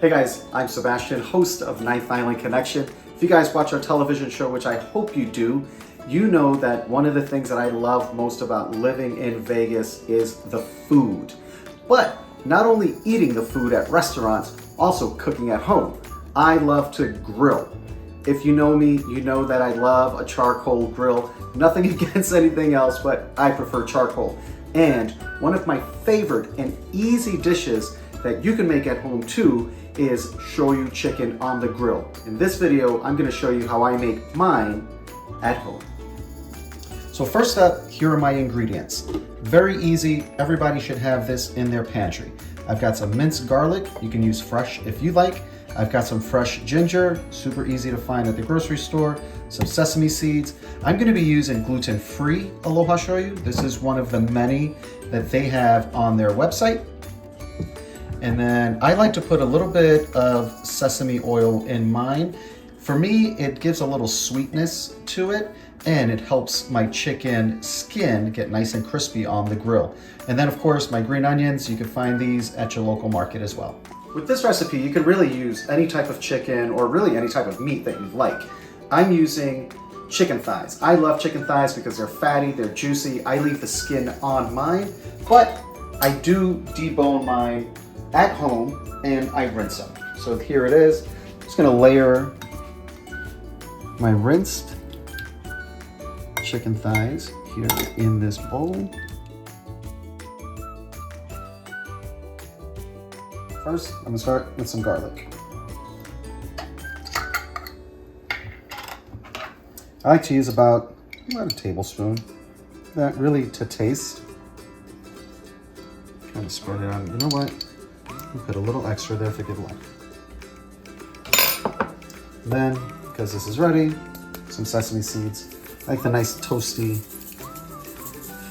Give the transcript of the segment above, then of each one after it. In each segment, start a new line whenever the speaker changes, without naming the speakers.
Hey guys, I'm Sebastian, host of Ninth Island Connection. If you guys watch our television show, which I hope you do, you know that one of the things that I love most about living in Vegas is the food. But not only eating the food at restaurants, also cooking at home. I love to grill. If you know me, you know that I love a charcoal grill. Nothing against anything else, but I prefer charcoal. And one of my favorite and easy dishes that you can make at home too is shoyu chicken on the grill. In this video, I'm gonna show you how I make mine at home. So first up, here are my ingredients. Very easy, everybody should have this in their pantry. I've got some minced garlic, you can use fresh if you like. I've got some fresh ginger, super easy to find at the grocery store, some sesame seeds. I'm gonna be using gluten-free Aloha Shoyu. This is one of the many that they have on their website. And then I like to put a little bit of sesame oil in mine. For me, it gives a little sweetness to it, and it helps my chicken skin get nice and crispy on the grill. And then of course, my green onions, you can find these at your local market as well. With this recipe, you can really use any type of chicken or really any type of meat that you like. I'm using chicken thighs. I love chicken thighs because they're fatty, they're juicy. I leave the skin on mine, but I do debone mine at home and I rinse them. So here it is. I'm just gonna layer my rinsed chicken thighs here in this bowl. First, I'm gonna start with some garlic. I like to use about a tablespoon. That really to taste. Trying to spread it out. You know what? Put a little extra there for good luck. Then, because this is ready, some sesame seeds. I like the nice toasty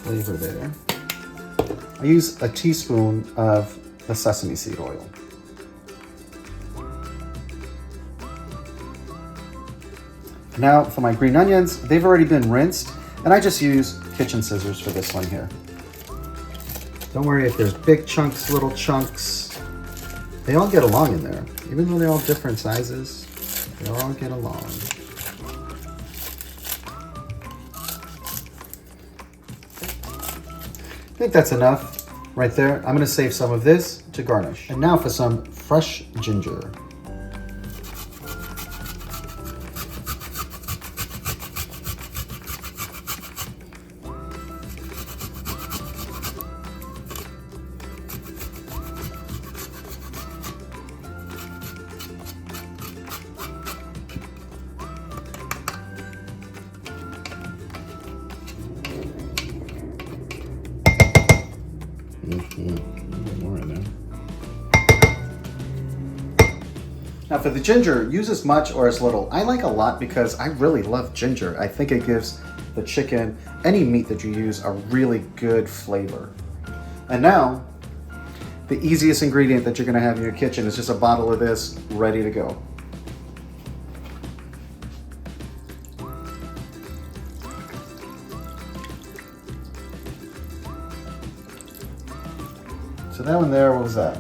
flavor there. I use a teaspoon of the sesame seed oil. Now for my green onions, they've already been rinsed, and I just use kitchen scissors for this one here. Don't worry if there's big chunks, little chunks. They all get along in there. Even though they're all different sizes, they all get along. I think that's enough right there. I'm gonna save some of this to garnish. And now for some fresh ginger. More in there. Now for the ginger, use as much or as little. I like a lot because I really love ginger. I think it gives the chicken, any meat that you use, a really good flavor. And now, the easiest ingredient that you're gonna have in your kitchen is just a bottle of this ready to go. So that one there, what was that?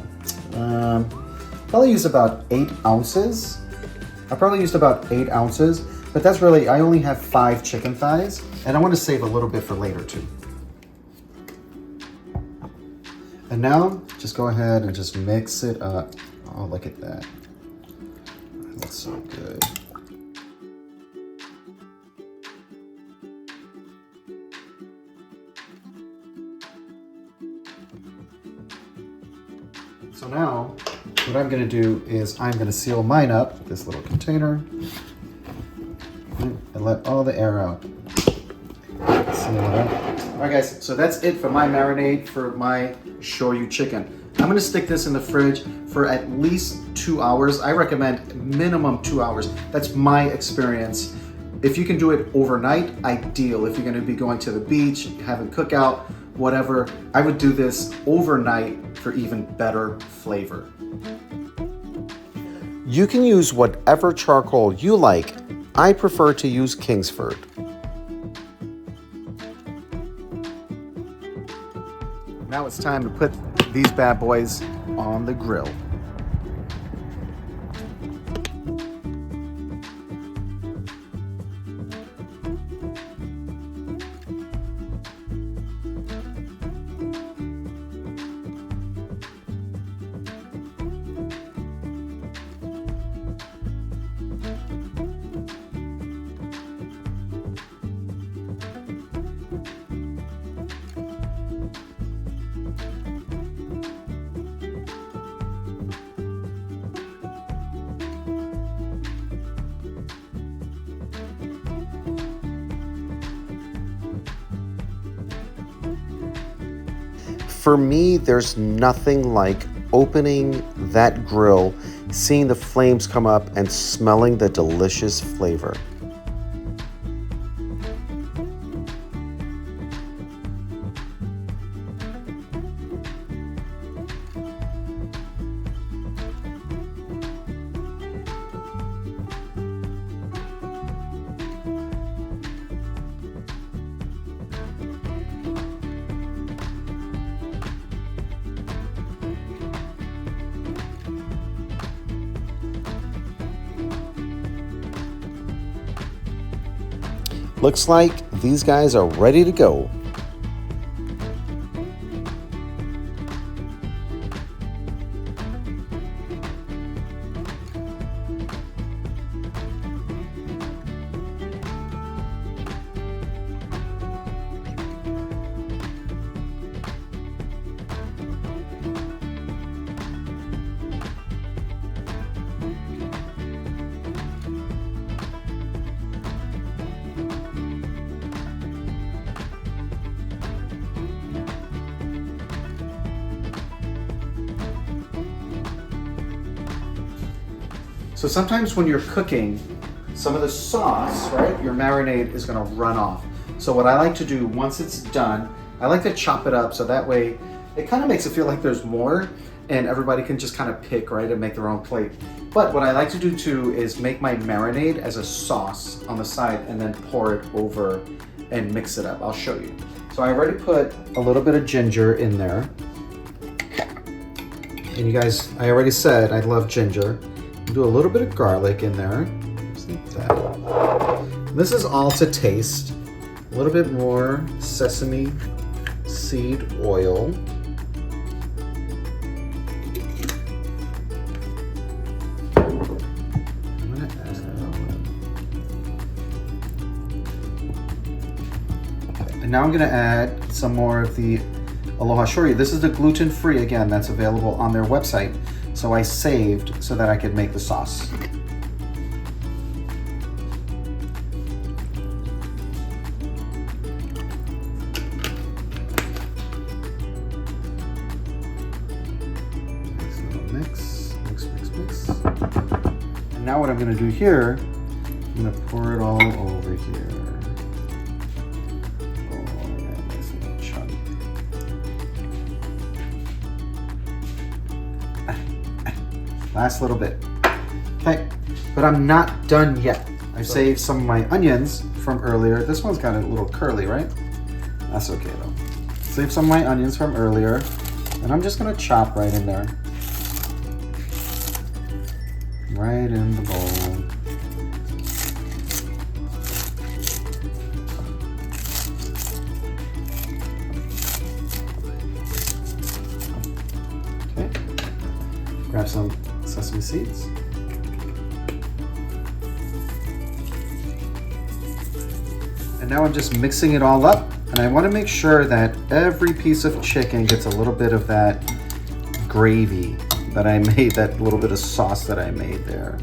Probably used about 8 ounces. I probably used about 8 ounces, but that's really, I only have 5 chicken thighs, and I want to save a little bit for later too. And now, just go ahead and just mix it up. Oh, look at that. That looks so good. So now, what I'm gonna do is I'm gonna seal mine up with this little container and let all the air out. Seal it up. All right guys, so that's it for my marinade for my shoyu chicken. I'm gonna stick this in the fridge for at least 2 hours. I recommend minimum 2 hours. That's my experience. If you can do it overnight, ideal. If you're gonna be going to the beach, having cookout, whatever, I would do this overnight for even better flavor. You can use whatever charcoal you like. I prefer to use Kingsford. Now it's time to put these bad boys on the grill. For me, there's nothing like opening that grill, seeing the flames come up and smelling the delicious flavor. Looks like these guys are ready to go. So sometimes when you're cooking, some of the sauce, right, your marinade is gonna run off. So what I like to do once it's done, I like to chop it up so that way it kind of makes it feel like there's more and everybody can just kind of pick, right, and make their own plate. But what I like to do too is make my marinade as a sauce on the side and then pour it over and mix it up. I'll show you. So I already put a little bit of ginger in there. And you guys, I already said I love ginger. Do a little bit of garlic in there, just like that. This is all to taste. A little bit more sesame seed oil. I'm gonna add okay, and now I'm gonna add some more of the Aloha Shoyu. This is the gluten-free, again, that's available on their website. So I saved so that I could make the sauce. Nice little mix, mix, mix, mix. And now what I'm gonna do here, I'm gonna pour it all over here. Oh yeah, nice little chunk. Last little bit. Okay, but I'm not done yet. I saved some of my onions from earlier. This one's got a little curly, right? That's okay though. Save some of my onions from earlier, and I'm just gonna chop right in there. Right in the bowl. Okay, grab some sesame seeds. And now I'm just mixing it all up, and I want to make sure that every piece of chicken gets a little bit of that gravy that I made, that little bit of sauce that I made there.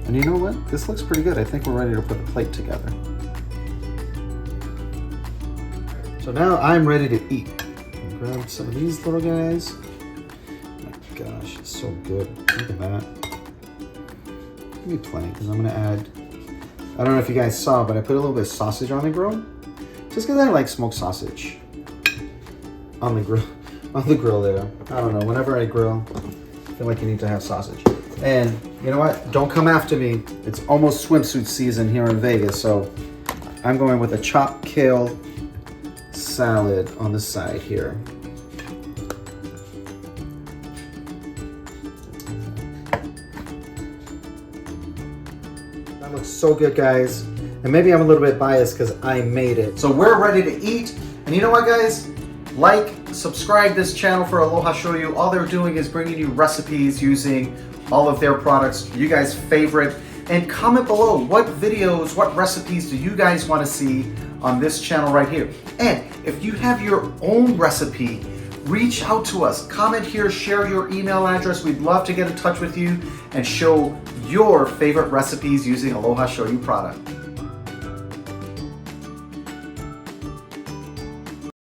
And you know what? This looks pretty good. I think we're ready to put the plate together. So now I'm ready to eat. I'll grab some of these little guys. Gosh, it's so good. Look at that. Give me plenty, because I'm gonna add, I don't know if you guys saw, but I put a little bit of sausage on the grill. Just because I like smoked sausage on the grill there. I don't know, whenever I grill, I feel like you need to have sausage. And you know what? Don't come after me. It's almost swimsuit season here in Vegas, so I'm going with a chopped kale salad on the side here. That looks so good, guys. And maybe I'm a little bit biased because I made it. So we're ready to eat. And you know what, guys? Like, subscribe this channel for Aloha Shoyu. All they're doing is bringing you recipes using all of their products, you guys' favorite. And comment below what videos, what recipes do you guys want to see on this channel right here. And if you have your own recipe, reach out to us. Comment here, share your email address. We'd love to get in touch with you and show your favorite recipes using Aloha Shoyu product.